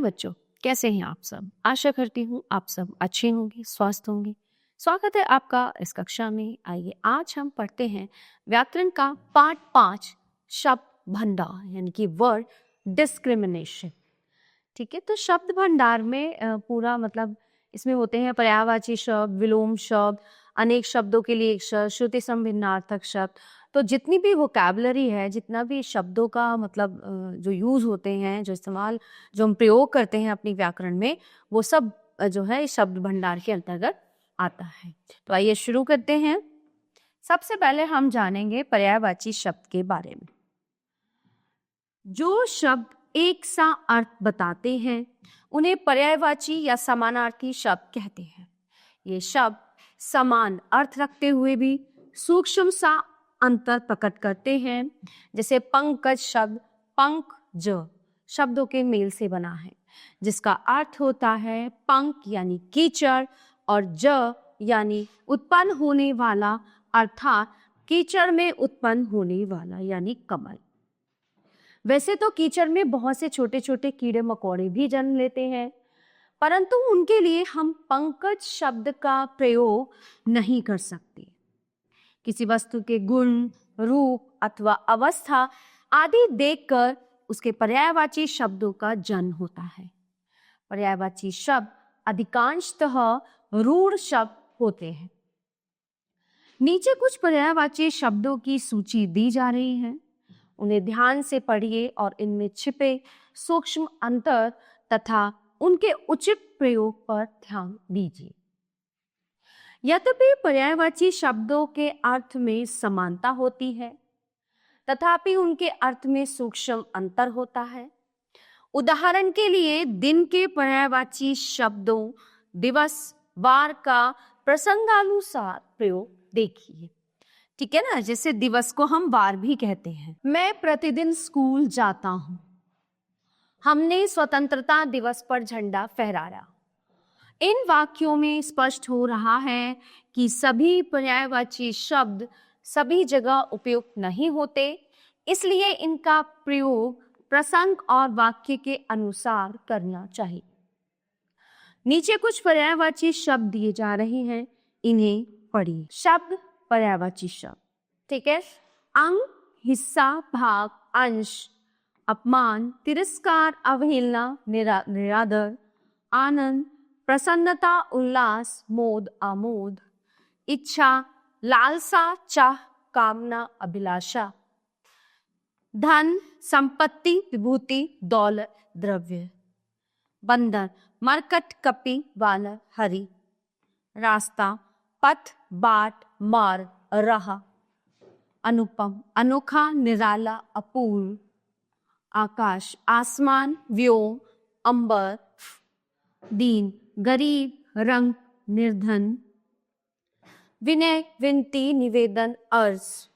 बच्चों, कैसे हैं आप सब? आशा करती हूँ आप सब अच्छे होंगे, स्वस्थ होंगे। स्वागत है आपका इस कक्षा में। आइए आज हम पढ़ते हैं व्याकरण का पाठ 5 शब्द भंडार यानी कि वर्ड डिस्क्रिमिनेशन। ठीक है, तो शब्द भंडार में पूरा मतलब इसमें होते हैं पर्यायवाची शब्द, विलोम शब्द, अनेक शब्दों के लिए एक शब्द, श्रुति संभिन्नार्थक शब्द। तो जितनी भी वोकैबुलरी है, जितना भी शब्दों का मतलब जो यूज होते हैं, जो इस्तेमाल, जो हम प्रयोग करते हैं अपनी व्याकरण में, वो सब जो है इस शब्द भंडार के अंतर्गत आता है। तो आइए शुरू करते हैं। सबसे पहले हम जानेंगे पर्यायवाची शब्द के बारे में। जो शब्द एक सा अर्थ बताते हैं उन्हें पर्यायवाची या समानार्थी शब्द कहते हैं। ये शब्द समान अर्थ रखते हुए भी सूक्ष्म सा अंतर प्रकट करते हैं। जैसे पंकज शब्द पंक ज शब्दों के मेल से बना है, जिसका अर्थ होता है पंक यानी कीचड़ और ज यानी उत्पन्न होने वाला, अर्थात कीचड़ में उत्पन्न होने वाला यानी कमल। वैसे तो कीचड़ में बहुत से छोटे छोटे कीड़े मकोड़े भी जन्म लेते हैं, परंतु उनके लिए हम पंकज शब्द का प्रयोग नहीं कर सकते। किसी वस्तु के गुण, रूप अथवा अवस्था आदि देखकर उसके पर्यायवाची शब्दों का जन्म होता है। पर्यायवाची शब्द अधिकांशतः रूढ़ शब्द होते हैं। नीचे कुछ पर्यायवाची शब्दों की सूची दी जा रही है, उन्हें ध्यान से पढ़िए और इनमें छिपे सूक्ष्म अंतर तथा उनके उचित प्रयोग पर ध्यान दीजिए। यद्यपि पर्यायवाची शब्दों के अर्थ में समानता होती है, तथापि उनके अर्थ में सूक्ष्म अंतर होता है। उदाहरण के लिए दिन के पर्यायवाची शब्दों दिवस, वार का प्रसंगानुसार प्रयोग देखिए। ठीक है ना, जैसे दिवस को हम वार भी कहते हैं। मैं प्रतिदिन स्कूल जाता हूं। हमने स्वतंत्रता दिवस पर झंडा फहराया। इन वाक्यों में स्पष्ट हो रहा है कि सभी पर्यायवाची शब्द सभी जगह उपयुक्त नहीं होते, इसलिए इनका प्रयोग प्रसंग और वाक्य के अनुसार करना चाहिए। नीचे कुछ पर्यायवाची शब्द दिए जा रहे हैं, इन्हें पढ़िए। शब्द पर्यायवाची शब्द, ठीक है। अंग, हिस्सा, भाग, अंश, अपमान, तिरस्कार, अवहेलना, निरादर, आनंद, प्रसन्नता, उल्लास, मोद, आमोद, इच्छा, लालसा, चाह, कामना, अभिलाषा, धन, संपत्ति, विभूति, दौलत, द्रव्य, बंदर, मरकट, कपि, वानर, हरि, रास्ता, पथ, बाट, मार्ग, राह, अनुपम, अनोखा, निराला, अपूर्व, आकाश, आसमान, व्योम, अंबर, दीन, गरीब, रंग, निर्धन, विनय, विनती, निवेदन, अर्ज,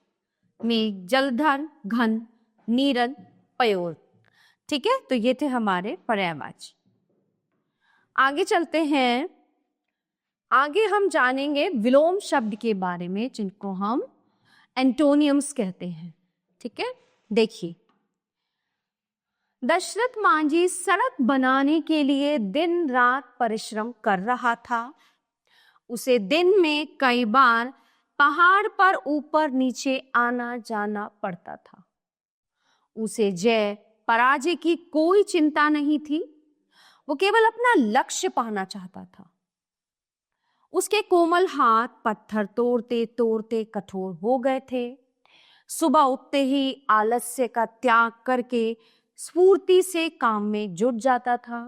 मेघ, जलधर, घन, नीरन, पयोर। ठीक है, तो ये थे हमारे पर्यायवाची। आगे चलते हैं। आगे हम जानेंगे विलोम शब्द के बारे में, जिनको हम एंटोनियम्स कहते हैं। ठीक है, देखिए, दशरथ मांझी सड़क बनाने के लिए दिन रात परिश्रम कर रहा था। उसे दिन में कई बार पहाड़ पर ऊपर नीचे आना जाना पड़ता था। उसे जय पराजय की कोई चिंता नहीं थी, वो केवल अपना लक्ष्य पाना चाहता था। उसके कोमल हाथ पत्थर तोड़ते तोड़ते कठोर हो गए थे। सुबह उठते ही आलस्य का त्याग करके स्फूर्ति से काम में जुट जाता था।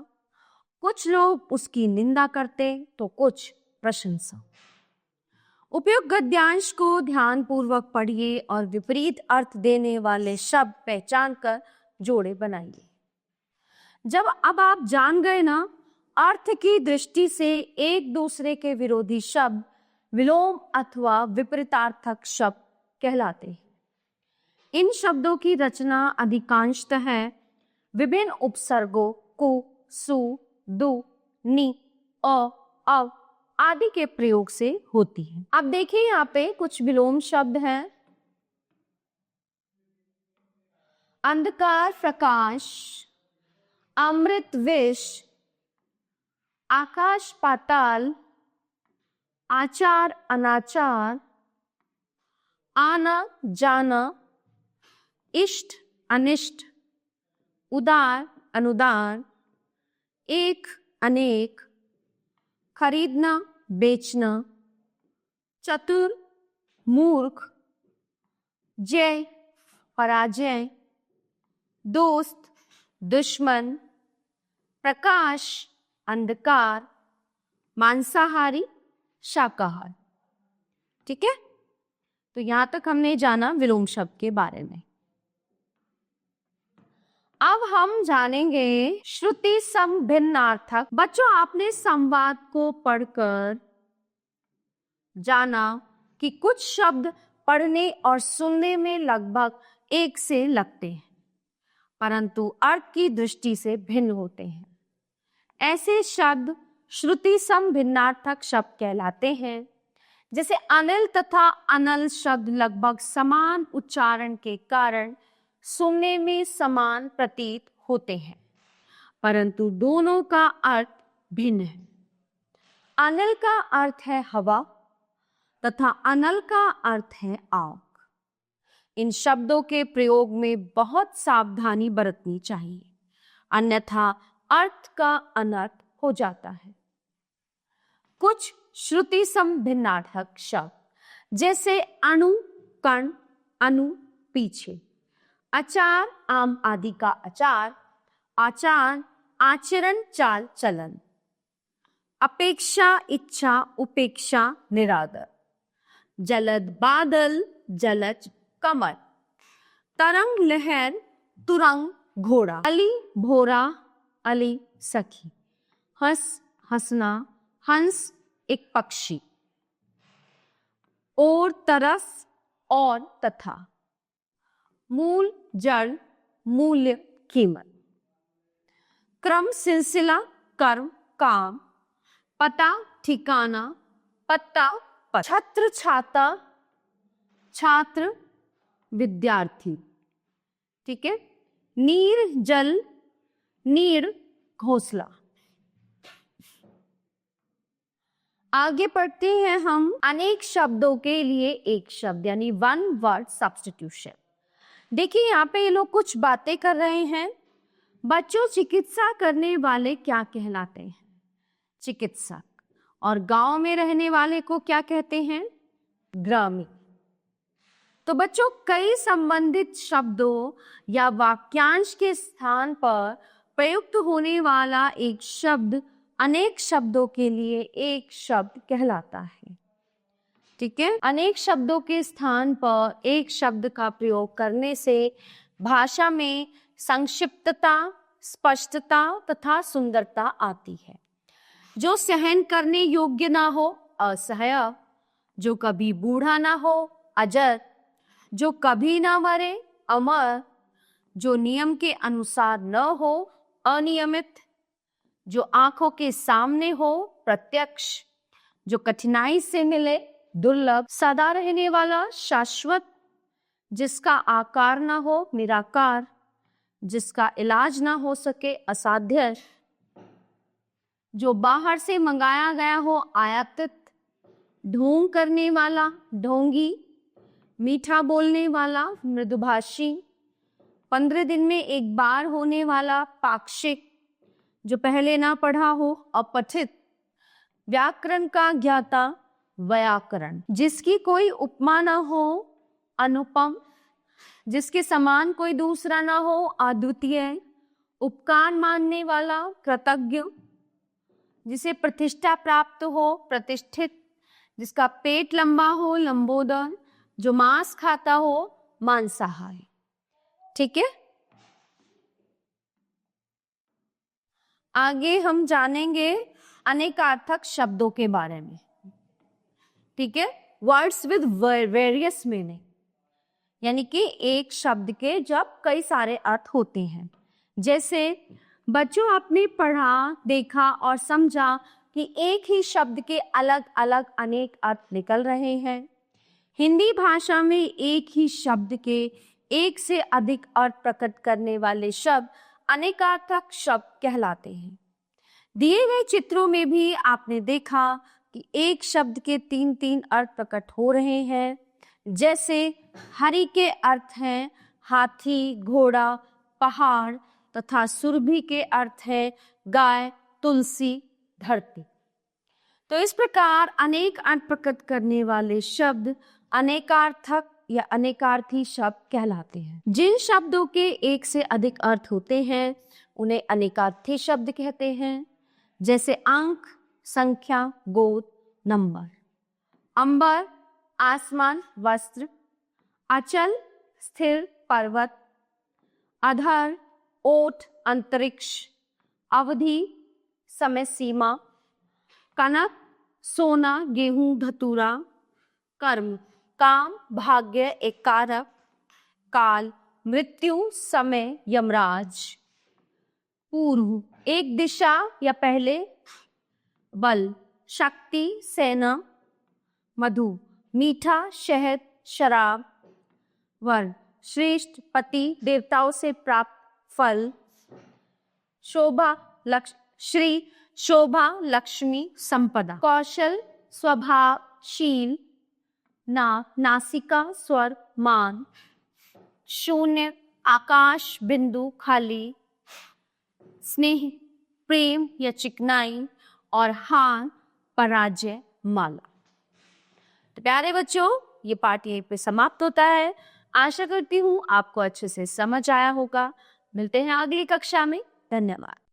कुछ लोग उसकी निंदा करते तो कुछ प्रशंसा। उपयुक्त गद्यांश को ध्यान पूर्वक पढ़िए और विपरीत अर्थ देने वाले शब्द पहचान कर जोड़े बनाइए। जब अब आप जान गए ना, अर्थ की दृष्टि से एक दूसरे के विरोधी शब्द विलोम अथवा विपरीतार्थक शब्द कहलाते हैं। इन शब्दों की रचना अधिकांशतः विभिन्न उपसर्गों कु, सु, दु, नि, अ, अव आदि के प्रयोग से होती है। अब देखिए यहाँ पे कुछ विलोम शब्द हैं। अंधकार, प्रकाश, अमृत विष, आकाश पाताल, आचार अनाचार, आना जाना, इष्ट अनिष्ट, उदार अनुदार, एक अनेक, खरीदना बेचना, चतुर मूर्ख, जय पराजय, दोस्त दुश्मन, प्रकाश अंधकार, मांसाहारी शाकाहार। ठीक है, तो यहां तक हमने जाना विलोम शब्द के बारे में। अब हम जानेंगे श्रुति सम भिन्नार्थक। बच्चों, आपने संवाद को पढ़कर जाना कि कुछ शब्द पढ़ने और सुनने में लगभग एक से लगते हैं, परंतु अर्थ की दृष्टि से भिन्न होते हैं। ऐसे शब्द श्रुति सम भिन्नार्थक शब्द कहलाते हैं। जैसे अनिल तथा अनल शब्द लगभग समान उच्चारण के कारण सुनने में समान प्रतीत होते हैं, परंतु दोनों का अर्थ भिन्न है। अनिल का अर्थ है हवा तथा अनल का अर्थ है आग। इन शब्दों के प्रयोग में बहुत सावधानी बरतनी चाहिए, अन्यथा अर्थ का अनर्थ हो जाता है। कुछ श्रुति सम भिन्नार्थक शब्द जैसे अणु कण, अनु पीछे, आचार आम आदि का आचार, आचार आचरण चाल चलन, अपेक्षा इच्छा उपेक्षा निरादर, जलद बादल जलज कमल, तरंग लहर तुरंग घोड़ा, अली भोरा अली सखी, हंस हंसना हंस एक पक्षी, और तरस और तथा, मूल जड़ मूल्य कीमत, क्रम सिलसिला कर्म काम, पता ठिकाना पत्ता पद, छत्र छाता छात्र विद्यार्थी। ठीक है, नीर जल नीर घोंसला। आगे पढ़ते हैं हम अनेक शब्दों के लिए एक शब्द यानी वन वर्ड सब्स्टिट्यूशन। देखिए यहाँ पे ये लोग कुछ बातें कर रहे हैं। बच्चों, चिकित्सा करने वाले क्या कहलाते हैं? चिकित्सक। और गांव में रहने वाले को क्या कहते हैं? ग्रामीण। तो बच्चों, कई संबंधित शब्दों या वाक्यांश के स्थान पर प्रयुक्त होने वाला एक शब्द अनेक शब्दों के लिए एक शब्द कहलाता है। ठीक है, अनेक शब्दों के स्थान पर एक शब्द का प्रयोग करने से भाषा में संक्षिप्तता, स्पष्टता तथा सुंदरता आती है। जो सहन करने योग्य ना हो, असह्य, जो कभी बूढ़ा ना हो, अजर, जो कभी ना मरे, अमर, जो नियम के अनुसार न हो, अनियमित, जो आंखों के सामने हो, प्रत्यक्ष, जो कठिनाई से मिले, दुर्लभ, सदा रहने वाला, शाश्वत, जिसका आकार ना हो, निराकार, जिसका इलाज ना हो सके, असाध्य, जो बाहर से मंगाया गया हो, आयातित, ढोंग करने वाला, ढोंगी, मीठा बोलने वाला, मृदुभाषी, 15 दिन में एक बार होने वाला, पाक्षिक, जो पहले ना पढ़ा हो, अपठित, व्याकरण का ज्ञाता, व्याकरण, जिसकी कोई उपमा ना हो, अनुपम, जिसके समान कोई दूसरा ना हो, अद्वितीय, उपकार मानने वाला, कृतज्ञ, जिसे प्रतिष्ठा प्राप्त हो, प्रतिष्ठित, जिसका पेट लंबा हो, लंबोदर, जो मांस खाता हो, मांसाहारी। ठीक है, आगे हम जानेंगे अनेकार्थक शब्दों के बारे में। ठीक है, वर्ड्स विद वेरियस मीनिंग, यानी कि एक शब्द के जब कई सारे अर्थ होते हैं। जैसे बच्चों, आपने पढ़ा, देखा और समझा कि एक ही शब्द के अलग अलग अनेक अर्थ निकल रहे हैं। हिंदी भाषा में एक ही शब्द के एक से अधिक अर्थ प्रकट करने वाले शब्द अनेकार्थक शब्द कहलाते हैं। दिए गए चित्रों में भी आपने देखा कि एक शब्द के तीन तीन अर्थ प्रकट हो रहे हैं। जैसे हरि के अर्थ हैं हाथी, घोड़ा, पहाड़ तथा सुरभि के अर्थ है गाय, तुलसी, धरती। तो इस प्रकार अनेक अर्थ प्रकट करने वाले शब्द अनेकार्थक या अनेकार्थी शब्द कहलाते हैं। जिन शब्दों के एक से अधिक अर्थ होते हैं उन्हें अनेकार्थी शब्द कहते हैं। जैसे अंक, संख्या, गोत्र, नंबर। अंबर, आसमान, वस्त्र। अचल, स्थिर, पर्वत। अधर, ओठ, अंतरिक्ष। अवधि, समय सीमा। कनक, सोना, गेहूं, धतूरा। कर्म, काम, भाग्य, एक कारक। काल, मृत्यु, समय, यमराज। पूर्व, एक दिशा या पहले। बल, शक्ति, सेना। मधु, मीठा, शहद, शराब। वर्ण, श्रेष्ठ, पति, देवताओं से प्राप्त फल। शोभा, श्री, शोभा, लक्ष्मी, संपदा। कौशल, स्वभाव, शील। नाक, नासिका, स्वर, मान। शून्य, आकाश, बिंदु, खाली। स्नेह, प्रेम या चिकनाई। और हार, पराजय, माला। तो प्यारे बच्चों, ये पाठ यहीं पे समाप्त होता है। आशा करती हूँ आपको अच्छे से समझ आया होगा। मिलते हैं अगली कक्षा में। धन्यवाद।